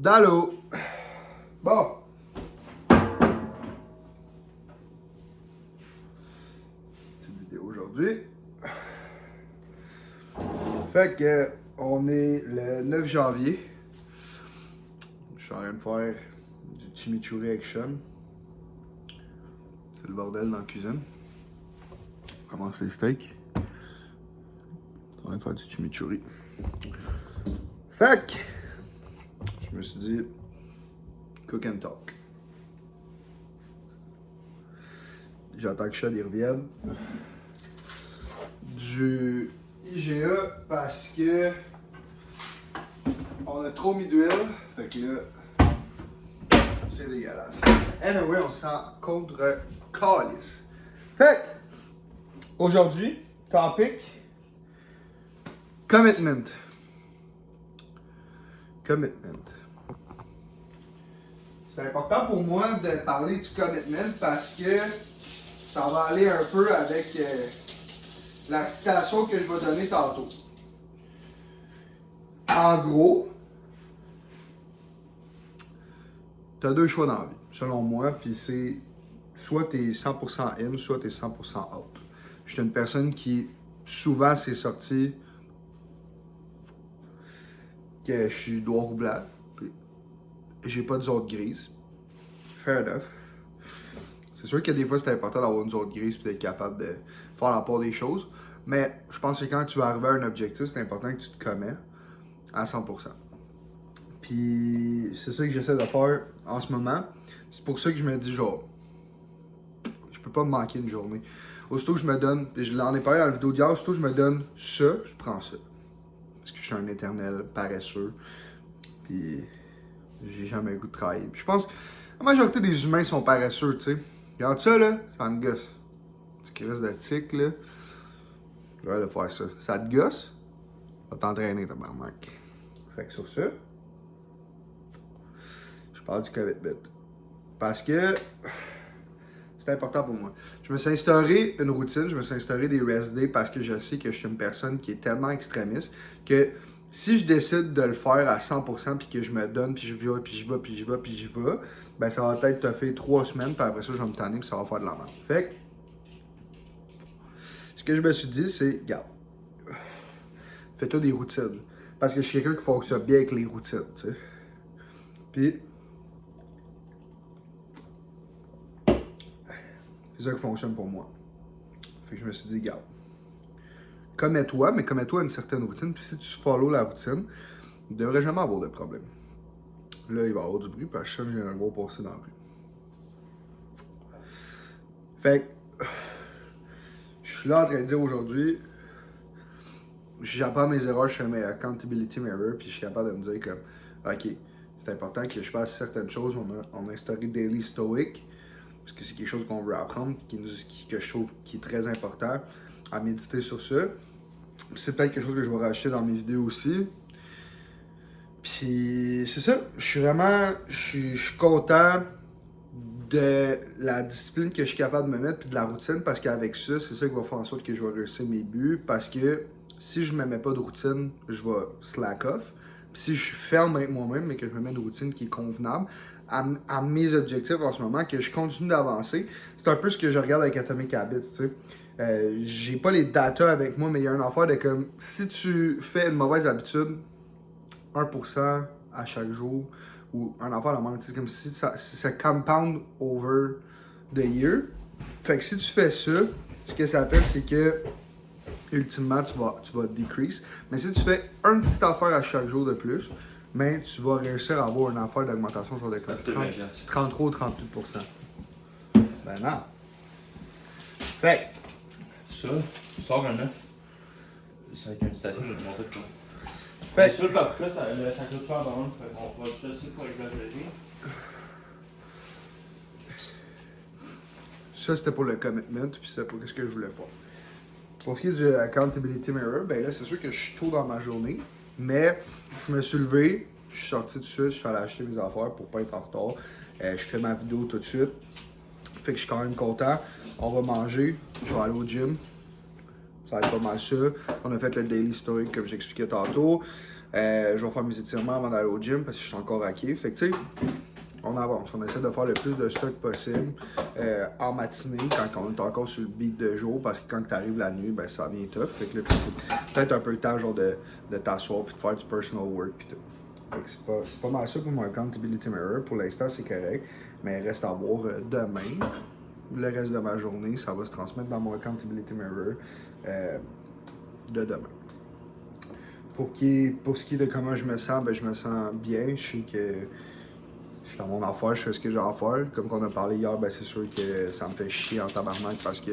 dans l'eau. Bon. Petite vidéo aujourd'hui. Fait que on est le 9 janvier. Je suis en train de faire du chimichurri action. C'est le bordel dans la cuisine. On commence les steaks. On va faire du chimichurri. Fait que je me suis dit cook and talk. J'attends que Chad y revienne. Du IGA parce que on a trop mis d'huile. Fait que là, c'est dégueulasse. Anyway, on se rend contre calice. Fait que aujourd'hui, topic commitment. Commitment. C'est important pour moi de parler du commitment parce que ça va aller un peu avec la citation que je vais donner tantôt. En gros, tu as deux choix dans la vie, selon moi, puis c'est soit tu es 100% in, soit tu es 100% out. Je suis une personne qui souvent s'est sortie que je suis noir ou blanc, puis j'ai pas de zone grise. Fair enough. C'est sûr que des fois c'est important d'avoir une zone grise et d'être capable de faire la part des choses, mais je pense que quand tu vas arriver à un objectif, c'est important que tu te commets à 100%. Puis c'est ça que j'essaie de faire en ce moment. C'est pour ça que je me dis genre, je peux pas me manquer une journée. Aussitôt que je me donne, puis je l'en ai parlé dans la vidéo d'hier, aussitôt que je me donne ça, je prends ça. Parce que je suis un éternel paresseux. Puis j'ai jamais le goût de travailler. Puis je pense que la majorité des humains sont paresseux, tu sais. Regarde ça là, ça me gosse. Tu crisses de tic là. Je vais aller faire ça. Ça te gosse? Va t'entraîner, tabarnak. Fait que sur ça, je parle du commitment. Parce que c'est important pour moi. Je me suis instauré une routine, je me suis instauré des rest days parce que je sais que je suis une personne qui est tellement extrémiste que si je décide de le faire à 100% puis que je me donne, puis je vais, puis j'y vais, puis j'y vais, puis j'y vais, ben ça va peut-être te faire 3 semaines, puis après ça, je vais me tanner, puis ça va faire de la merde. Fait que, ce que je me suis dit, c'est, regarde, fais-toi des routines. Parce que je suis quelqu'un qui fonctionne bien avec les routines, tu sais. Puis, c'est ça qui fonctionne pour moi. Fait que je me suis dit, regarde, commets-toi, mais commets-toi à une certaine routine, puis si tu follow la routine, il ne devrait jamais avoir de problème. Là, il va y avoir du bruit, parce que je sens que j'ai un gros passé dans la rue. Fait que, je suis là en train de dire aujourd'hui, j'apprends mes erreurs, je fais mes accountability mirror, puis je suis capable de me dire comme, ok, c'est important que je fasse certaines choses. On a instauré Daily Stoic, parce que c'est quelque chose qu'on veut apprendre, que je trouve qui est très important, à méditer sur ça. C'est peut-être quelque chose que je vais rajouter dans mes vidéos aussi. Puis c'est ça, je suis content de la discipline que je suis capable de me mettre, puis de la routine, parce qu'avec ça, c'est ça qui va faire en sorte que je vais réussir mes buts, parce que si je me mets pas de routine, je vais slack off. Puis si je suis ferme avec moi-même, mais que je me mets une routine qui est convenable à mes objectifs en ce moment, que je continue d'avancer, c'est un peu ce que je regarde avec Atomic Habits, tu sais. J'ai pas les data avec moi, mais il y a une affaire de comme, si tu fais une mauvaise habitude, 1% à chaque jour, ou un affaire de même, c'est comme si ça compound over the year. Fait que si tu fais ça, ce que ça fait, c'est que ultimement, tu vas decrease. Mais si tu fais une petite affaire à chaque jour de plus, mais tu vas réussir à avoir une affaire d'augmentation genre de 33 ou 38%. Ben non. Fait Ça, tu sors un œuf. C'est avec une station, je vais te montrer de quoi. Fait Sur le paprika, ça coûte cher par contre, on va juste laisser pour exagérer. ça, c'était pour le commitment, puis c'était pour ce que je voulais faire. Pour ce qui est du accountability mirror, ben là, c'est sûr que je suis tôt dans ma journée, mais je me suis levé, je suis sorti tout de suite, je suis allé acheter mes affaires pour pas être en retard. Je fais ma vidéo tout de suite. Fait que je suis quand même content. On va manger, je vais aller au gym. Ça va être pas mal ça. On a fait le daily story comme j'expliquais tantôt. Je vais faire mes étirements avant d'aller au gym parce que je suis encore raqué. Fait que tu sais, on avance. On essaie de faire le plus de stock possible en matinée quand on est encore sur le beat de jour parce que quand tu arrives la nuit, ben ça devient tough. Fait que là, tu sais, c'est peut-être un peu le temps genre de t'asseoir puis de faire du personal work puis tout. Fait que c'est pas mal ça pour mon accountability mirror. Pour l'instant, c'est correct. Mais il reste à voir demain. Le reste de ma journée, ça va se transmettre dans mon accountability mirror de demain. Pour ce qui est de comment je me sens, ben je me sens bien. Je sais que je suis dans mon affaire, je fais ce que j'ai à faire. Comme on a parlé hier, ben c'est sûr que ça me fait chier en tabarnak parce que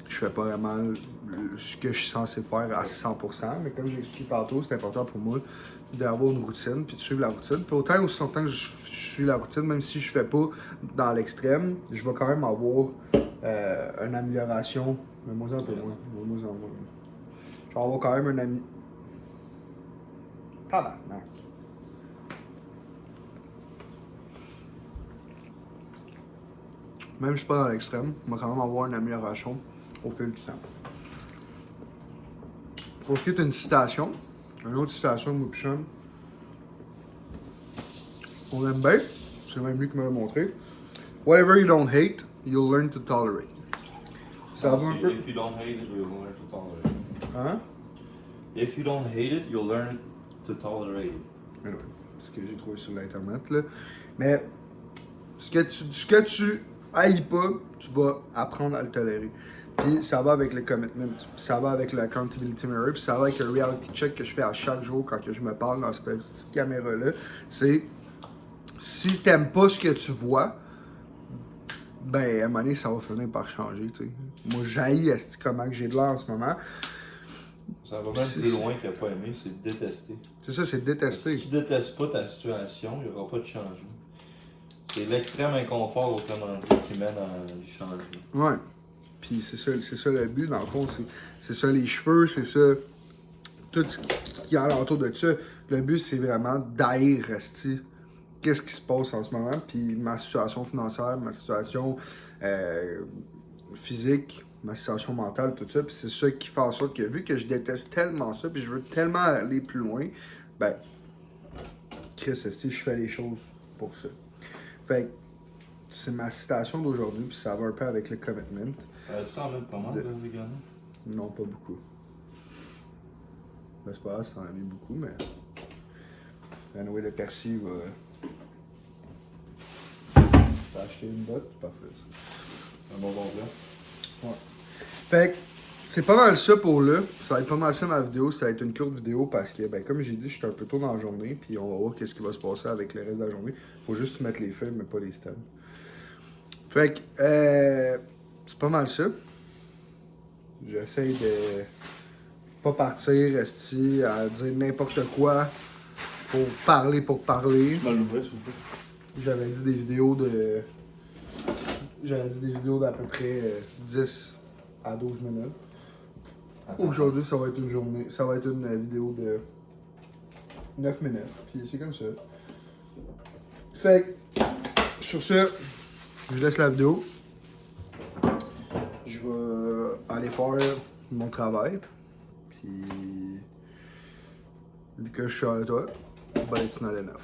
je fais pas vraiment ce que je suis censé faire à 100%. Mais comme j'ai expliqué tantôt, c'est important pour moi d'avoir une routine puis de suivre la routine. Puis autant aussi longtemps que je suis la routine, même si je fais pas dans l'extrême, je vais quand même avoir une amélioration. Mais moi, un peu moins. Je vais avoir quand même une amélioration. Tabarnak. Même si je suis pas dans l'extrême, on va quand même avoir une amélioration au fil du temps. Pour ce qui est d'une citation, une autre citation de Moupichon, on aime bien, c'est même lui qui me l'a montré. Whatever you don't hate, you'll learn to tolerate. Ça va un peu. If you don't hate it, you'll learn to tolerate it. Hein? If you don't hate it, you'll learn to tolerate it. Anyway, ce que j'ai trouvé sur l'internet là. Mais ce que tu haïs pas, tu vas apprendre à le tolérer. Puis ça va avec le commitment, puis ça va avec l'accountability mirror, puis ça va avec le reality check que je fais à chaque jour quand que je me parle dans cette petite caméra-là. C'est si t'aimes pas ce que tu vois, ben à un moment donné, ça va finir par changer, tu sais. Moi, j'haïs comment que j'ai de l'air en ce moment. Ça va même plus loin que pas aimer, c'est détester. C'est ça, c'est détester. Si tu détestes pas ta situation, il n'y aura pas de changement. C'est l'extrême inconfort, autrement dit, qui mène à du changement. Ouais. Puis c'est ça le but, dans le fond. C'est ça les cheveux, c'est ça tout ce qui est alentour de ça. Le but, c'est vraiment d'haïr rester. Qu'est-ce qui se passe en ce moment? Puis ma situation financière, ma situation physique, ma situation mentale, tout ça. Puis c'est ça qui fait en sorte que vu que je déteste tellement ça, puis je veux tellement aller plus loin, ben, Chris, si je fais les choses pour ça. Fait que c'est ma citation d'aujourd'hui, puis ça va un peu avec le commitment. Tu en mets pas mal de vegan? Non, pas beaucoup. Ben, c'est pas grave si t'en as mis beaucoup, mais. Anyway, le persil va. T'as acheté une botte, parfait. Un bon là. Ouais. Fait que c'est pas mal ça pour là. Ça va être pas mal ça ma vidéo. Ça va être une courte vidéo parce que, ben, comme j'ai dit, je suis un peu tôt dans la journée, puis on va voir qu'est-ce qui va se passer avec le reste de la journée. Faut juste mettre les feuilles, mais pas les stems. Fait que, c'est pas mal ça. J'essaie de pas partir, rester à dire n'importe quoi pour parler. Tu m'as l'ouvert, s'il vous plaît. J'avais dit des vidéos d'à peu près 10 à 12 minutes. Aujourd'hui, ça va être une vidéo de 9 minutes. Puis c'est comme ça. Fait que, sur ce, je laisse la vidéo. Je vais aller faire mon travail. Puis, vu que je suis à toi, but it's not enough.